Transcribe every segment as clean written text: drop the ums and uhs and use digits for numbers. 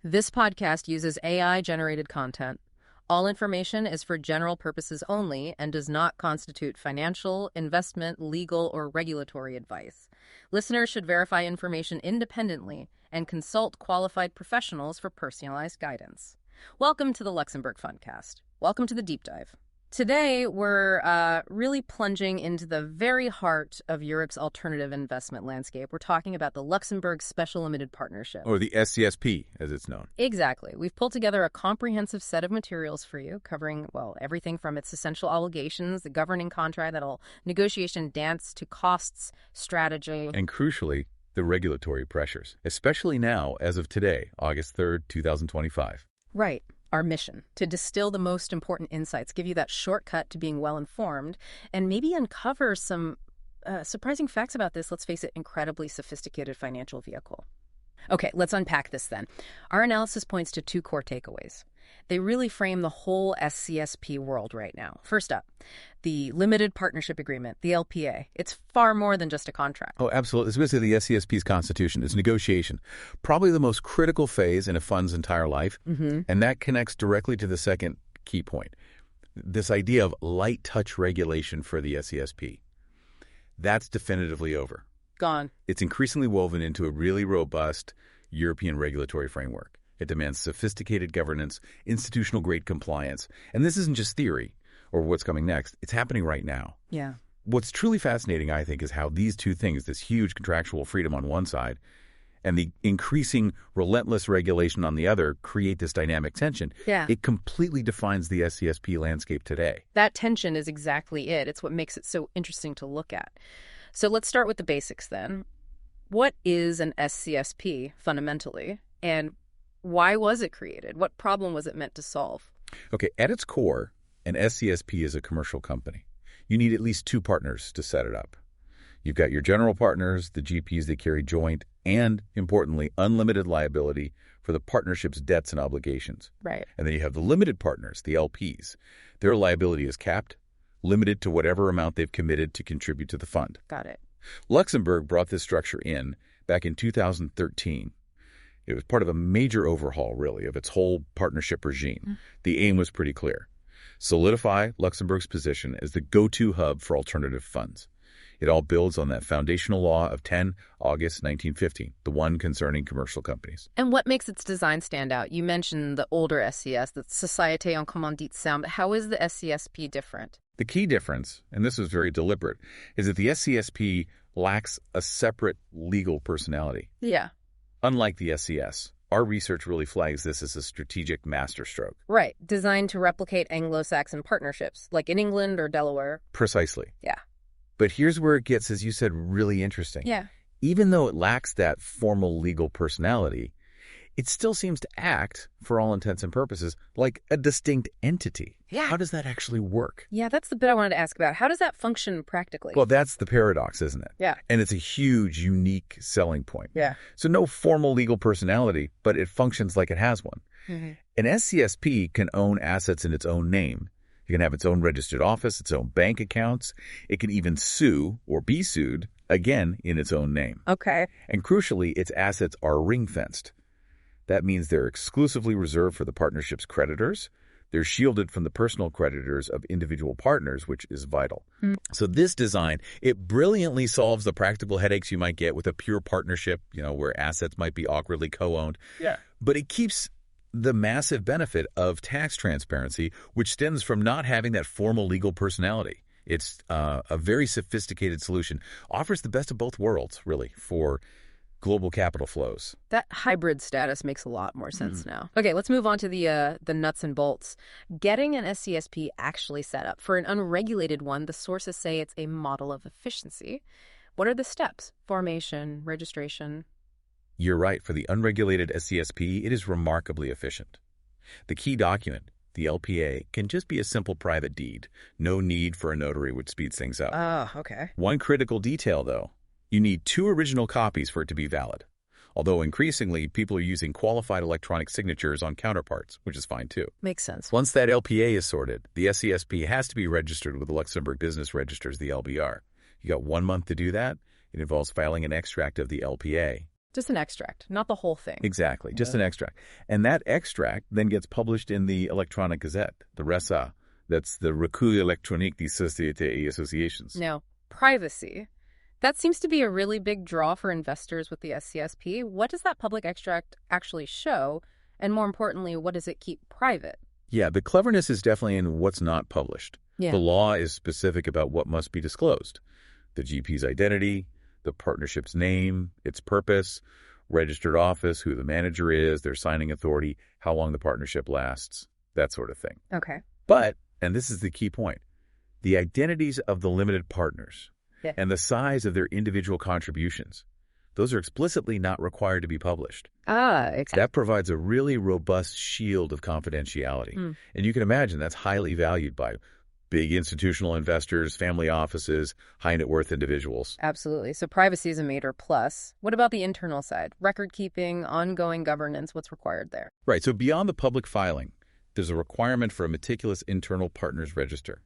This podcast uses AI-generated content. All information is for general purposes only and does not constitute financial, investment, legal, or regulatory advice. Listeners should verify information independently and consult qualified professionals for personalized guidance. Welcome to the Luxembourg Fundcast. Welcome to the deep dive. Today, we're really plunging into the very heart of Europe's alternative investment landscape. We're talking about the Luxembourg Special Limited Partnership. Or the SCSP, as it's known. Exactly. We've pulled together a comprehensive set of materials for you, covering, well, everything from its essential obligations, the governing contract, that'll negotiation dance, to costs, strategy. And crucially, the regulatory pressures, especially now, as of today, August 3rd, 2025. Right. Our mission, to distill the most important insights, give you that shortcut to being well-informed, and maybe uncover some surprising facts about this, let's face it, incredibly sophisticated financial vehicle. Okay, let's unpack this then. Our analysis points to two core takeaways. They really frame the whole SCSP world right now. First up, the Limited Partnership Agreement, the LPA. It's far more than just a contract. Oh, absolutely. It's basically the SCSP's constitution. It's negotiation. Probably the most critical phase in a fund's entire life. And that connects directly to the second key point. This idea of light touch regulation for the SCSP. That's definitively over. Gone. It's increasingly woven into a really robust European regulatory framework. It demands sophisticated governance, institutional-grade compliance. And this isn't just theory or what's coming next. It's happening right now. Yeah. What's truly fascinating, I think, is how these two things, this huge contractual freedom on one side and the increasing relentless regulation on the other, create this dynamic tension. Yeah. It completely defines the SCSP landscape today. That tension is exactly it. It's what makes it so interesting to look at. So let's start with the basics then. What is an SCSP fundamentally, and why was it created? What problem was it meant to solve? Okay, at its core, an SCSP is a commercial company. You need at least two partners to set it up. You've got your general partners, the GPs that carry joint, and, importantly, unlimited liability for the partnership's debts and obligations. Right. And then you have the limited partners, the LPs. Their liability is capped, limited to whatever amount they've committed to contribute to the fund. Got it. Luxembourg brought this structure in back in 2013. It was part of a major overhaul, really, of its whole partnership regime. The aim was pretty clear. Solidify Luxembourg's position as the go-to hub for alternative funds. It all builds on that foundational law of 10 August 1915, the one concerning commercial companies. And what makes its design stand out? You mentioned the older SCS, the Société en Commandite sound. How is the SCSP different? The key difference, and this was very deliberate, is that the SCSP lacks a separate legal personality. Yeah. Unlike the SCS, our research really flags this as a strategic masterstroke. Right. Designed to replicate Anglo-Saxon partnerships, like in England or Delaware. Precisely. Yeah. But here's where it gets, as you said, really interesting. Yeah. Even though it lacks that formal legal personality, it still seems to act, for all intents and purposes, like a distinct entity. Yeah. How does that actually work? Yeah, that's the bit I wanted to ask about. How does that function practically? Well, that's the paradox, isn't it? Yeah. And it's a huge, unique selling point. Yeah. So no formal legal personality, but it functions like it has one. An SCSP can own assets in its own name. It can have its own registered office, its own bank accounts. It can even sue or be sued, again, in its own name. Okay. And crucially, its assets are ring-fenced. That means they're exclusively reserved for the partnership's creditors. They're shielded from the personal creditors of individual partners, which is vital. So this design, it brilliantly solves the practical headaches you might get with a pure partnership, where assets might be awkwardly co-owned. Yeah. But it keeps the massive benefit of tax transparency, which stems from not having that formal legal personality. It's a very sophisticated solution. Offers the best of both worlds, really, for global capital flows. That hybrid status makes a lot more sense now. Okay, let's move on to the nuts and bolts. Getting an SCSP actually set up. For an unregulated one, the sources say it's a model of efficiency. What are the steps? Formation, registration? You're right. For the unregulated SCSP, it is remarkably efficient. The key document, the LPA, can just be a simple private deed. No need for a notary, which speeds things up. Oh, okay. One critical detail, though. You need 2 original copies for it to be valid. Although increasingly, people are using qualified electronic signatures on counterparts, which is fine too. Makes sense. Once that LPA is sorted, the SCSP has to be registered with the Luxembourg Business Registers, the LBR. You got 1 month to do that. It involves filing an extract of the LPA, Just an extract, not the whole thing. Exactly, just an extract. And that extract then gets published in the electronic gazette, the RESA. That's the Recueil électronique des sociétés et associations. Now, privacy. That seems to be a really big draw for investors with the SCSP. What does that public extract actually show? And more importantly, what does it keep private? Yeah, the cleverness is definitely in what's not published. Yeah. The law is specific about what must be disclosed. The GP's identity, the partnership's name, its purpose, registered office, who the manager is, their signing authority, how long the partnership lasts, that sort of thing. Okay. But, and this is the key point, the identities of the limited partners and the size of their individual contributions, those are explicitly not required to be published. Exactly. That provides a really robust shield of confidentiality. And you can imagine that's highly valued by big institutional investors, family offices, high net worth individuals. Absolutely. So privacy is a major plus. What about the internal side? Record keeping, ongoing governance, what's required there? Right. So beyond the public filing, there's a requirement for a meticulous internal partners register.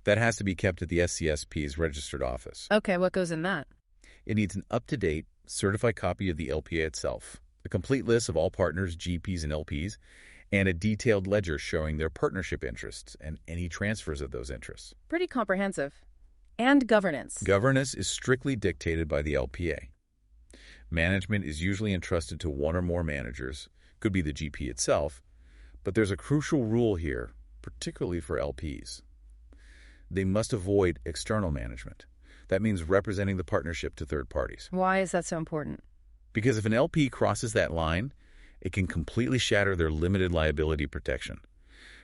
That has to be kept at the SCSP's registered office. Okay, what goes in that? It needs an up-to-date, certified copy of the LPA itself, a complete list of all partners, GPs, and LPs, and a detailed ledger showing their partnership interests and any transfers of those interests. Pretty comprehensive. And governance. Governance is strictly dictated by the LPA. Management is usually entrusted to one or more managers, could be the GP itself, but there's a crucial rule here, particularly for LPs. They must avoid external management. That means representing the partnership to third parties. Why is that so important? Because if an LP crosses that line, it can completely shatter their limited liability protection.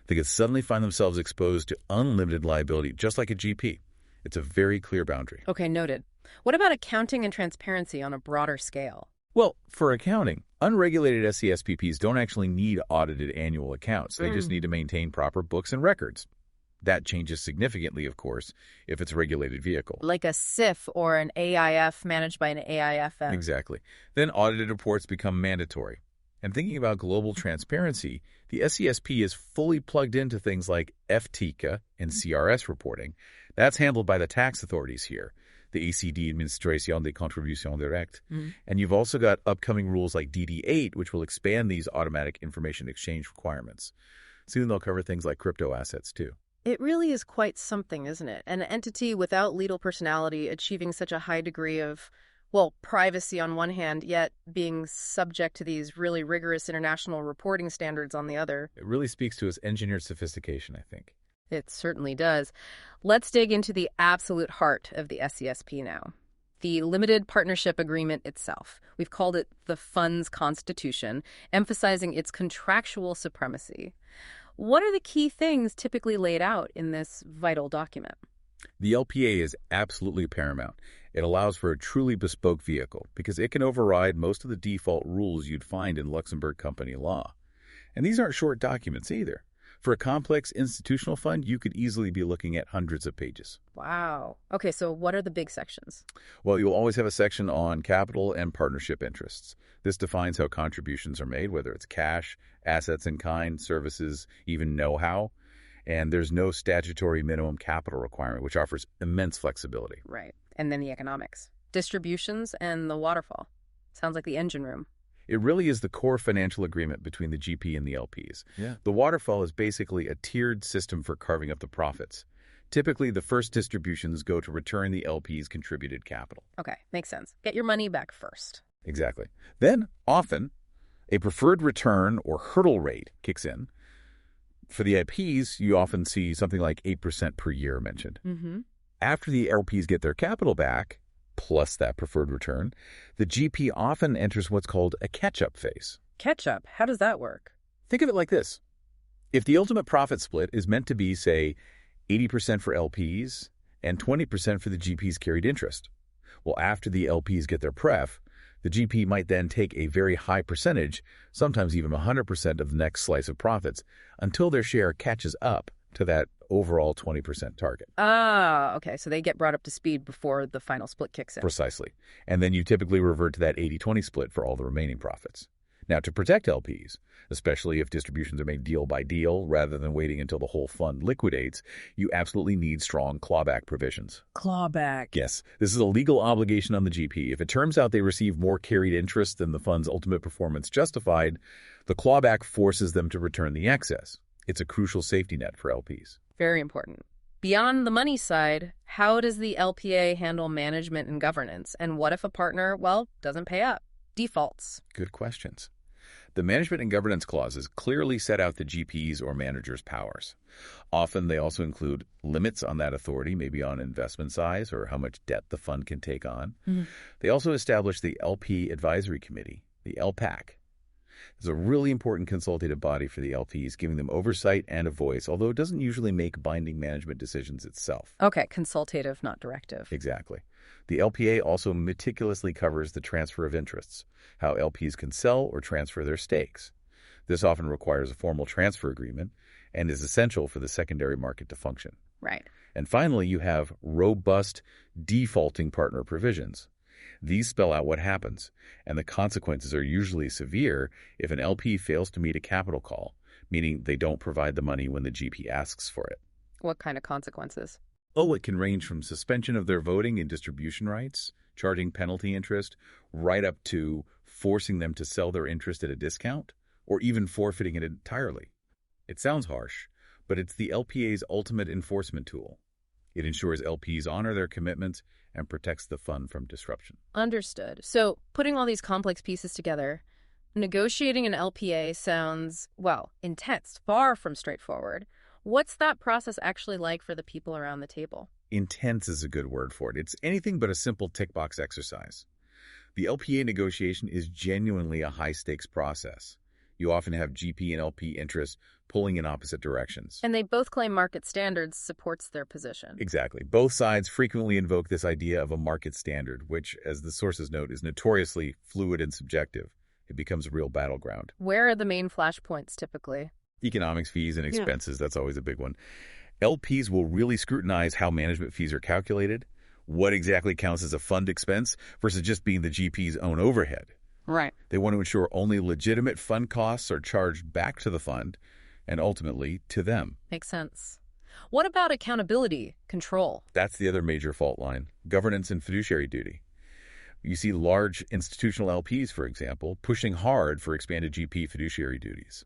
They could suddenly find themselves exposed to unlimited liability, just like a GP. It's a very clear boundary. Okay, noted. What about accounting and transparency on a broader scale? Well, for accounting, unregulated SCSPPs don't actually need audited annual accounts. They just need to maintain proper books and records. That changes significantly, of course, if it's a regulated vehicle. Like a SIF or an AIF managed by an AIFM. Exactly. Then audited reports become mandatory. And thinking about global transparency, the SCSP is fully plugged into things like FTICA and CRS reporting. That's handled by the tax authorities here, the ACD, Administration des Contributions Directes. And you've also got upcoming rules like DD8, which will expand these automatic information exchange requirements. Soon they'll cover things like crypto assets, too. It really is quite something, isn't it? An entity without legal personality achieving such a high degree of, well, privacy on one hand, yet being subject to these really rigorous international reporting standards on the other. It really speaks to its engineered sophistication, I think. It certainly does. Let's dig into the absolute heart of the SCSP now. The limited partnership agreement itself. We've called it the fund's constitution, emphasizing its contractual supremacy. What are the key things typically laid out in this vital document? The LPA is absolutely paramount. It allows for a truly bespoke vehicle because it can override most of the default rules you'd find in Luxembourg company law. And these aren't short documents either. For a complex institutional fund, you could easily be looking at hundreds of pages. Wow. Okay, so what are the big sections? Well, you'll always have a section on capital and partnership interests. This defines how contributions are made, whether it's cash, assets in kind, services, even know-how. And there's no statutory minimum capital requirement, which offers immense flexibility. Right. And then the economics. Distributions and the waterfall. Sounds like the engine room. It really is the core financial agreement between the GP and the LPs. The waterfall is basically a tiered system for carving up the profits. Typically, the first distributions go to return the LP's contributed capital. Okay, makes sense. Get your money back first. Exactly. Then, often, a preferred return or hurdle rate kicks in. For the LPs, you often see something like 8% per year mentioned. After the LPs get their capital back, plus that preferred return, the GP often enters what's called a catch-up phase. Catch-up? How does that work? Think of it like this. If the ultimate profit split is meant to be, say, 80% for LPs and 20% for the GP's carried interest, well, after the LPs get their pref, the GP might then take a very high percentage, sometimes even 100% of the next slice of profits, until their share catches up to that overall 20% target. Okay. So they get brought up to speed before the final split kicks in. Precisely. And then you typically revert to that 80-20 split for all the remaining profits. Now, to protect LPs, especially if distributions are made deal by deal rather than waiting until the whole fund liquidates, you absolutely need strong clawback provisions. Clawback. Yes, this is a legal obligation on the GP. If it turns out they receive more carried interest than the fund's ultimate performance justified, the clawback forces them to return the excess. It's a crucial safety net for LPs. Very important. Beyond the money side, how does the LPA handle management and governance? And what if a partner, doesn't pay up? Defaults. Good questions. The management and governance clauses clearly set out the GP's or manager's powers. Often they also include limits on that authority, maybe on investment size or how much debt the fund can take on. They also establish the LP Advisory Committee, the LPAC. It's a really important consultative body for the LPs, giving them oversight and a voice, although it doesn't usually make binding management decisions itself. Okay, consultative, not directive. Exactly. The LPA also meticulously covers the transfer of interests, how LPs can sell or transfer their stakes. This often requires a formal transfer agreement and is essential for the secondary market to function. Right. And finally, you have robust defaulting partner provisions. These spell out what happens, and the consequences are usually severe if an LP fails to meet a capital call, meaning they don't provide the money when the GP asks for it. What kind of consequences? Oh, it can range from suspension of their voting and distribution rights, charging penalty interest, right up to forcing them to sell their interest at a discount, or even forfeiting it entirely. It sounds harsh, but it's the LPA's ultimate enforcement tool. It ensures LPs honor their commitments and protects the fund from disruption. Understood. So, putting all these complex pieces together, negotiating an LPA sounds, intense, far from straightforward. What's that process actually like for the people around the table? Intense is a good word for it. It's anything but a simple tick-box exercise. The LPA negotiation is genuinely a high-stakes process. You often have GP and LP interests pulling in opposite directions. And they both claim market standards supports their position. Exactly. Both sides frequently invoke this idea of a market standard, which, as the sources note, is notoriously fluid and subjective. It becomes a real battleground. Where are the main flashpoints typically? Economics, fees, and expenses, that's always a big one. LPs will really scrutinize how management fees are calculated, what exactly counts as a fund expense versus just being the GP's own overhead. Right. They want to ensure only legitimate fund costs are charged back to the fund and ultimately to them. Makes sense. What about accountability, control? That's the other major fault line, governance and fiduciary duty. You see large institutional LPs, for example, pushing hard for expanded GP fiduciary duties.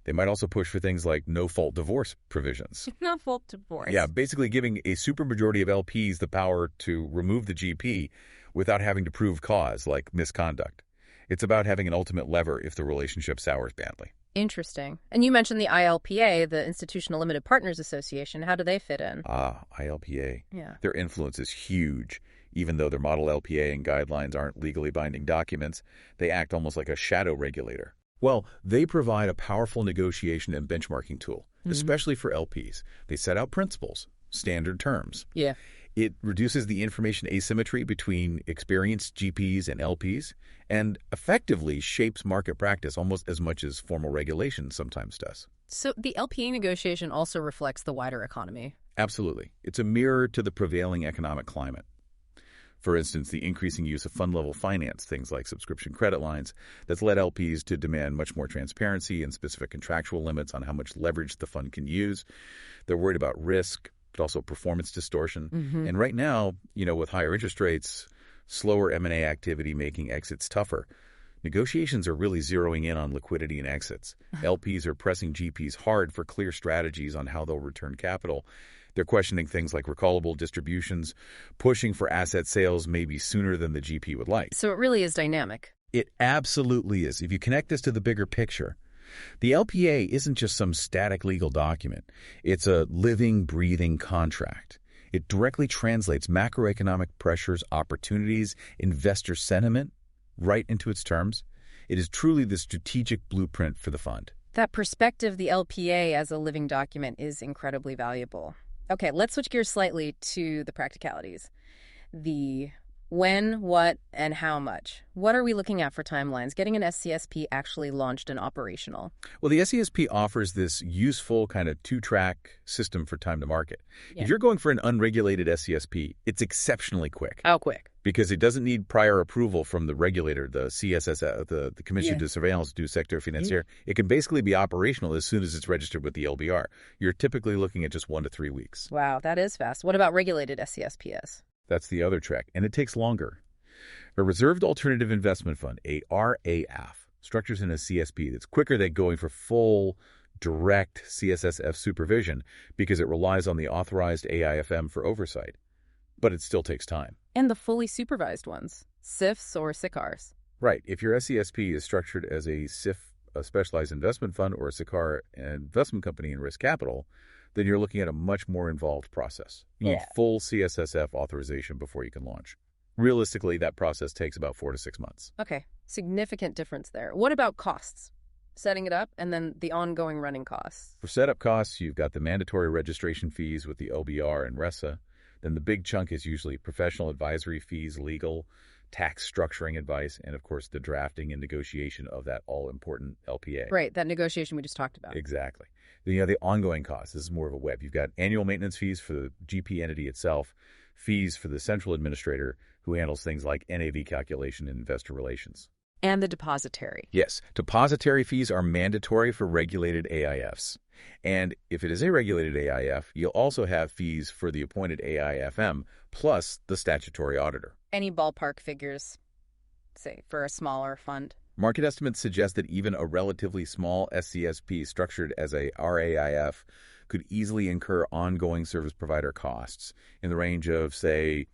They might also push for things like no-fault divorce provisions. No-fault divorce. Yeah, basically giving a supermajority of LPs the power to remove the GP without having to prove cause, like misconduct. It's about having an ultimate lever if the relationship sours badly. Interesting. And you mentioned the ILPA, the Institutional Limited Partners Association. How do they fit in? ILPA. Yeah. Their influence is huge. Even though their model LPA and guidelines aren't legally binding documents, they act almost like a shadow regulator. Well, they provide a powerful negotiation and benchmarking tool, especially for LPs. They set out principles, standard terms. Yeah. It reduces the information asymmetry between experienced GPs and LPs and effectively shapes market practice almost as much as formal regulation sometimes does. So the LPA negotiation also reflects the wider economy. Absolutely. It's a mirror to the prevailing economic climate. For instance, the increasing use of fund-level finance, things like subscription credit lines, that's led LPs to demand much more transparency and specific contractual limits on how much leverage the fund can use. They're worried about risk, but also performance distortion. And right now, with higher interest rates, slower M&A activity making exits tougher, negotiations are really zeroing in on liquidity and exits. LPs are pressing GPs hard for clear strategies on how they'll return capital. They're questioning things like recallable distributions, pushing for asset sales maybe sooner than the GP would like. So it really is dynamic. It absolutely is. If you connect this to the bigger picture, the LPA isn't just some static legal document. It's a living, breathing contract. It directly translates macroeconomic pressures, opportunities, investor sentiment right into its terms. It is truly the strategic blueprint for the fund. That perspective, the LPA as a living document, is incredibly valuable. Okay, let's switch gears slightly to the practicalities. The when, what, and how much. What are we looking at for timelines? Getting an SCSp actually launched and operational. Well, the SCSp offers this useful kind of two-track system for time to market. Yeah. If you're going for an unregulated SCSp, it's exceptionally quick. How quick? Because it doesn't need prior approval from the regulator, the CSSF, the Commission de Surveillance du Secteur Financier. It can basically be operational as soon as it's registered with the LBR. You're typically looking at just 1 to 3 weeks. Wow, that is fast. What about regulated SCSPs? That's the other track, and it takes longer. A Reserved Alternative Investment Fund, a RAF, structures in a CSP that's quicker than going for full, direct CSSF supervision because it relies on the authorized AIFM for oversight. But it still takes time. And the fully supervised ones, SIFs or SICARs. Right. If your SCSP is structured as a SIF, a specialized investment fund, or a SICAR, an investment company in risk capital, then you're looking at a much more involved process. You need full CSSF authorization before you can launch. Realistically, that process takes about 4 to 6 months. Okay, significant difference there. What about costs? Setting it up and then the ongoing running costs. For setup costs, you've got the mandatory registration fees with the LBR and RESA. Then the big chunk is usually professional advisory fees, legal, tax structuring advice, and of course the drafting and negotiation of that all-important LPA. Right, that negotiation we just talked about. Exactly. Then you have the ongoing costs. This is more of a web. You've got annual maintenance fees for the GP entity itself, fees for the central administrator who handles things like NAV calculation and investor relations. And the depositary. Yes, depositary fees are mandatory for regulated AIFs. And if it is a regulated AIF, you'll also have fees for the appointed AIFM plus the statutory auditor. Any ballpark figures, say, for a smaller fund? Market estimates suggest that even a relatively small SCSP structured as a RAIF could easily incur ongoing service provider costs in the range of, say,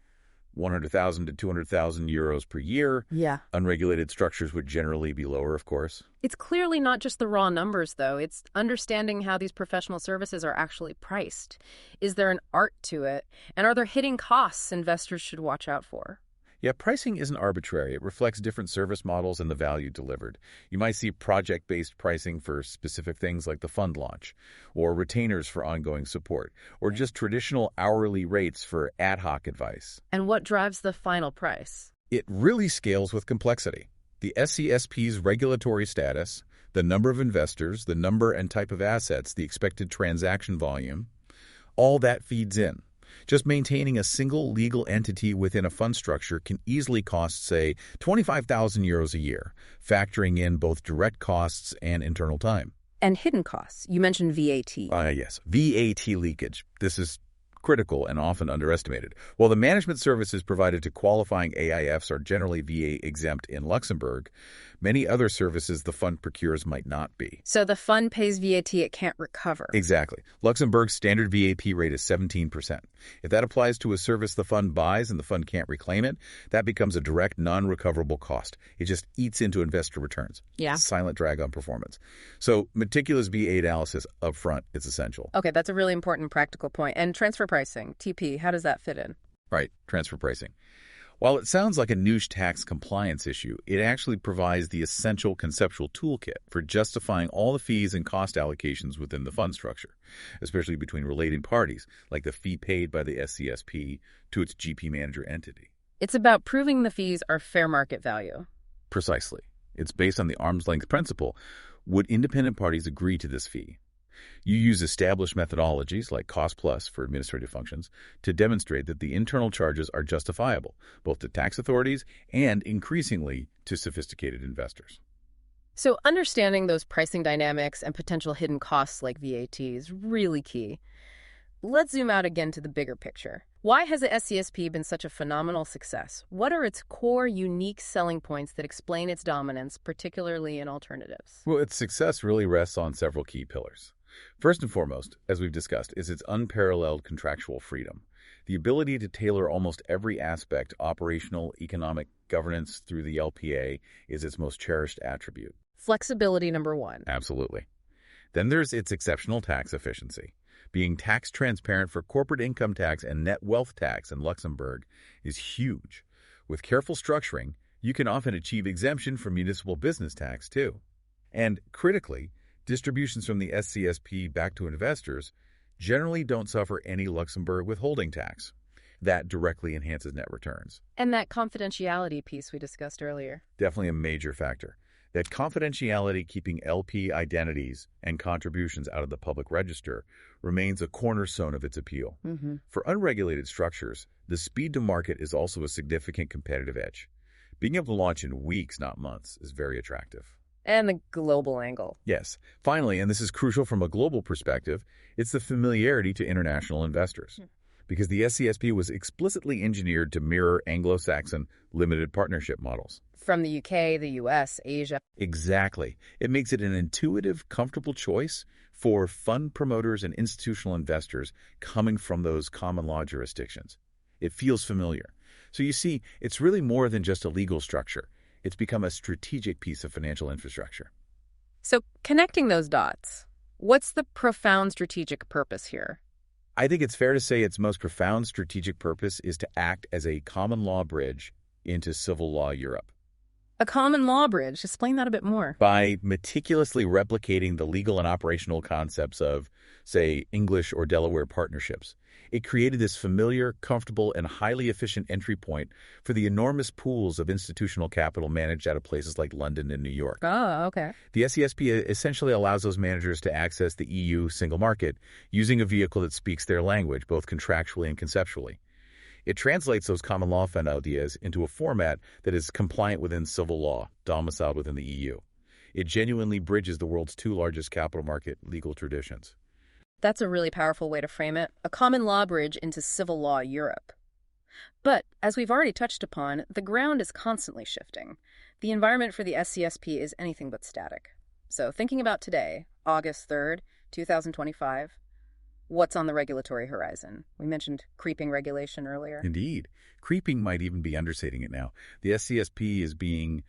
100,000 to 200,000 euros per year. Yeah. Unregulated structures would generally be lower, of course. It's clearly not just the raw numbers, though. It's understanding how these professional services are actually priced. Is there an art to it? And are there hidden costs investors should watch out for? Yeah, pricing isn't arbitrary. It reflects different service models and the value delivered. You might see project-based pricing for specific things like the fund launch, or retainers for ongoing support, or just traditional hourly rates for ad hoc advice. And what drives the final price? It really scales with complexity. The SCSP's regulatory status, the number of investors, the number and type of assets, the expected transaction volume, all that feeds in. Just maintaining a single legal entity within a fund structure can easily cost, say, 25,000 euros a year, factoring in both direct costs and internal time. And hidden costs. You mentioned VAT. Yes, VAT leakage. This is critical and often underestimated. While the management services provided to qualifying AIFs are generally VAT exempt in Luxembourg, many other services the fund procures might not be. So the fund pays VAT it can't recover. Exactly. Luxembourg's standard VAT rate is 17%. If that applies to a service the fund buys and the fund can't reclaim it, that becomes a direct, non-recoverable cost. It just eats into investor returns. Yeah. Silent drag on performance. So meticulous VAT analysis up front is essential. Okay, that's a really important practical point. And transfer pricing, TP, how does that fit in? Right, transfer pricing. While it sounds like a niche tax compliance issue, it actually provides the essential conceptual toolkit for justifying all the fees and cost allocations within the fund structure, especially between relating parties, like the fee paid by the SCSP to its GP manager entity. It's about proving the fees are fair market value. Precisely. It's based on the arm's length principle. Would independent parties agree to this fee? You use established methodologies like cost plus for administrative functions to demonstrate that the internal charges are justifiable, both to tax authorities and increasingly to sophisticated investors. So understanding those pricing dynamics and potential hidden costs like VAT is really key. Let's zoom out again to the bigger picture. Why has the SCSP been such a phenomenal success? What are its core, unique selling points that explain its dominance, particularly in alternatives? Well, its success really rests on several key pillars. First and foremost, as we've discussed, is its unparalleled contractual freedom. The ability to tailor almost every aspect, operational, economic, governance through the LPA, is its most cherished attribute. Flexibility, number one. Absolutely. Then there's its exceptional tax efficiency. Being tax transparent for corporate income tax and net wealth tax in Luxembourg is huge. With careful structuring, you can often achieve exemption from municipal business tax, too. And critically, distributions from the SCSP back to investors generally don't suffer any Luxembourg withholding tax. That directly enhances net returns. And that confidentiality piece we discussed earlier. Definitely a major factor. that confidentiality, keeping LP identities and contributions out of the public register, remains a cornerstone of its appeal. For unregulated structures, the speed to market is also a significant competitive edge. Being able to launch in weeks, not months, is very attractive. And the global angle. Yes. Finally, and this is crucial from a global perspective, it's the familiarity to international investors. Because the SCSP was explicitly engineered to mirror Anglo-Saxon limited partnership models. From the UK, the US, Asia. Exactly. It makes it an intuitive, comfortable choice for fund promoters and institutional investors coming from those common law jurisdictions. It feels familiar. So you see, it's really more than just a legal structure. It's become a strategic piece of financial infrastructure. So connecting those dots, what's the profound strategic purpose here? I think it's fair to say its most profound strategic purpose is to act as a common law bridge into civil law Europe. A common law bridge. Explain that a bit more. By meticulously replicating the legal and operational concepts of, say, English or Delaware partnerships, it created this familiar, comfortable, and highly efficient entry point for the enormous pools of institutional capital managed out of places like London and New York. Oh, okay. The SCSP essentially allows those managers to access the EU single market using a vehicle that speaks their language, both contractually and conceptually. It translates those common law fund ideas into a format that is compliant within civil law, domiciled within the EU. It genuinely bridges the world's two largest capital market legal traditions. That's a really powerful way to frame it. A common law bridge into civil law Europe. But, as we've already touched upon, the ground is constantly shifting. The environment for the SCSP is anything but static. So, thinking about today, August 3rd, 2025, what's on the regulatory horizon? We mentioned creeping regulation earlier. Indeed. Creeping might even be understating it now. The SCSP is being,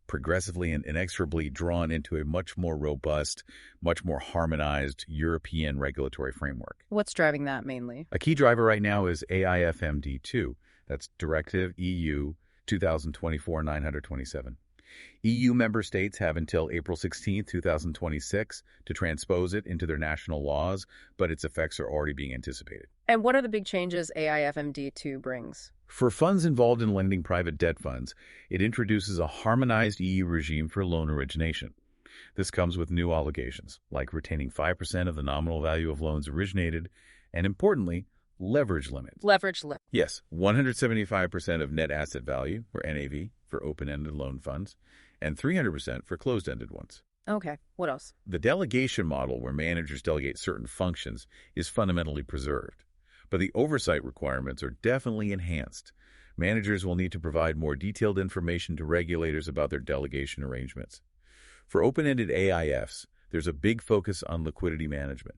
progressively and inexorably drawn into a much more robust, much more harmonized European regulatory framework. What's driving that mainly? A key driver right now is AIFMD2. That's Directive EU 2024-927. EU member states have until April 16, 2026 to transpose it into their national laws, but its effects are already being anticipated. And what are the big changes AIFMD2 brings? For funds involved in lending private debt funds, it introduces a harmonized EU regime for loan origination. This comes with new obligations, like retaining 5% of the nominal value of loans originated, and importantly, leverage limits. Leverage limit. Yes, 175% of net asset value, or NAV, for open-ended loan funds, and 300% for closed-ended ones. Okay, what else? The delegation model, where managers delegate certain functions, is fundamentally preserved. But the oversight requirements are definitely enhanced. Managers will need to provide more detailed information to regulators about their delegation arrangements. For open-ended AIFs, there's a big focus on liquidity management.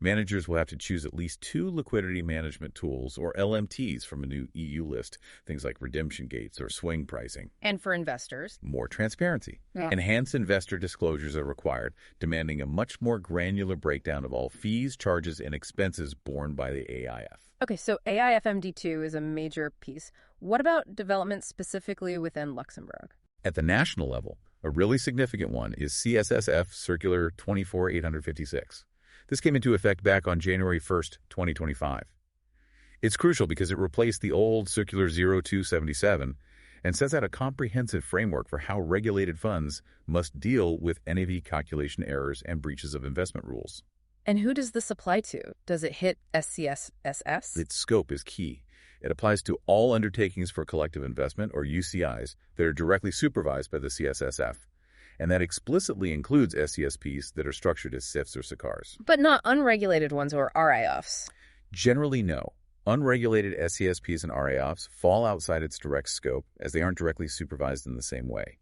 Managers will have to choose at least 2 liquidity management tools, or LMTs, from a new EU list, things like redemption gates or swing pricing. And for investors? More transparency. Enhanced investor disclosures are required, demanding a much more granular breakdown of all fees, charges, and expenses borne by the AIF. Okay, so AIFMD2 is a major piece. What about developments specifically within Luxembourg? At the national level, a really significant one is CSSF Circular 24856. This came into effect back on January 1st, 2025. It's crucial because it replaced the old Circular 0277 and sets out a comprehensive framework for how regulated funds must deal with NAV calculation errors and breaches of investment rules. And who does this apply to? Does it hit SCSSF? Its scope is key. It applies to all undertakings for collective investment, or UCIs, that are directly supervised by the CSSF. And that explicitly includes SCSPs that are structured as SIFs or SICARs. But not unregulated ones or RIFs? Generally, no. Unregulated SCSPs and RIFs fall outside its direct scope, as they aren't directly supervised in the same way.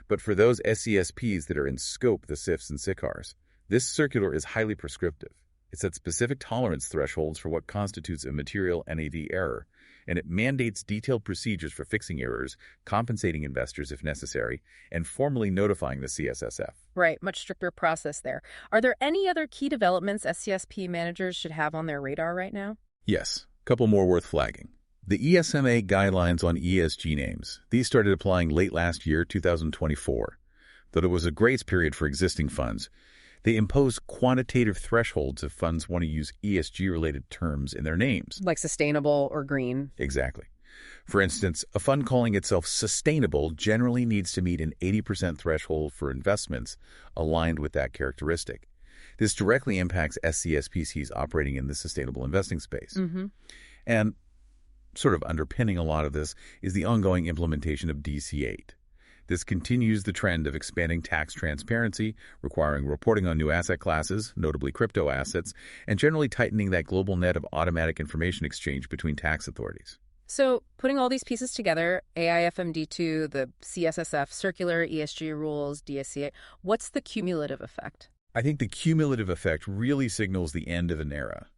But for those SCSPs that are in scope, the SIFs and SICARs, this circular is highly prescriptive. It sets specific tolerance thresholds for what constitutes a material NAV error, and it mandates detailed procedures for fixing errors, compensating investors if necessary, and formally notifying the CSSF. Right, much stricter process there. Are there any other key developments SCSP managers should have on their radar right now? Yes, a couple more worth flagging. The ESMA guidelines on ESG names. These started applying late last year, 2024. Though there was a grace period for existing funds, they impose quantitative thresholds if funds want to use ESG-related terms in their names. Like sustainable or green. Exactly. For instance, a fund calling itself sustainable generally needs to meet an 80% threshold for investments aligned with that characteristic. This directly impacts SCSPCs operating in the sustainable investing space. And sort of underpinning a lot of this is the ongoing implementation of DC-8. This continues the trend of expanding tax transparency, requiring reporting on new asset classes, notably crypto assets, and generally tightening that global net of automatic information exchange between tax authorities. So, putting all these pieces together, AIFMD2, the CSSF, circular ESG rules, DSCA, what's the cumulative effect? I think the cumulative effect really signals the end of an era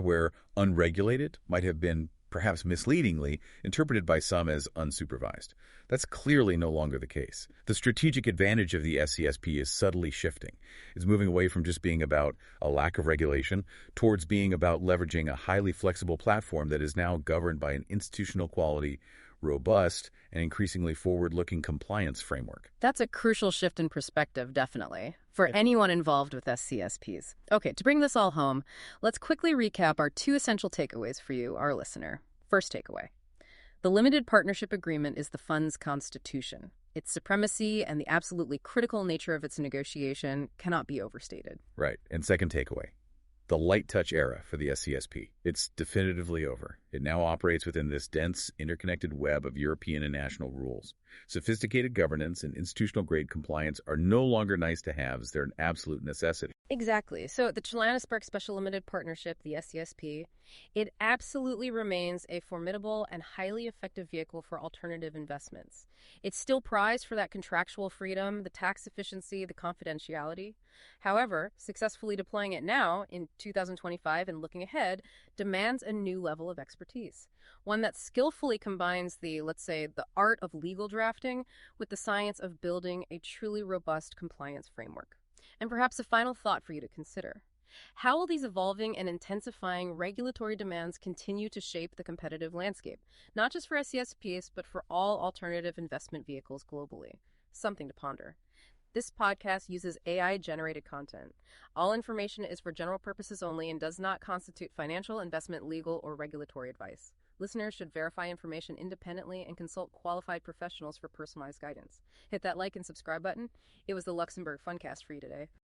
where unregulated might have been, perhaps misleadingly, interpreted by some as unsupervised. That's clearly no longer the case. The strategic advantage of the SCSP is subtly shifting. It's moving away from just being about a lack of regulation towards being about leveraging a highly flexible platform that is now governed by an institutional quality, robust, and increasingly forward-looking compliance framework. That's a crucial shift in perspective, definitely, for anyone involved with SCSPs. Okay, to bring this all home, let's quickly recap our 2 essential takeaways for you, our listener. First takeaway. The limited partnership agreement is the fund's constitution. Its supremacy and the absolutely critical nature of its negotiation cannot be overstated. Right. And second takeaway. The light touch era for the SCSP. It's definitively over. It now operates within this dense, interconnected web of European and national rules. Sophisticated governance and institutional-grade compliance are no longer nice-to-haves. They're an absolute necessity. Exactly. So the Johannesburg Special Limited Partnership, the SCSP, it absolutely remains a formidable and highly effective vehicle for alternative investments. It's still prized for that contractual freedom, the tax efficiency, the confidentiality. However, successfully deploying it now, in 2025 and looking ahead, demands a new level of expertise. One that skillfully combines the, let's say, the art of legal drafting with the science of building a truly robust compliance framework. And perhaps a final thought for you to consider. How will these evolving and intensifying regulatory demands continue to shape the competitive landscape, not just for SCSPs, but for all alternative investment vehicles globally? Something to ponder. This podcast uses AI-generated content. All information is for general purposes only and does not constitute financial, investment, legal, or regulatory advice. Listeners should verify information independently and consult qualified professionals for personalized guidance. Hit that like and subscribe button. It was the Luxembourg Fundcast for you today.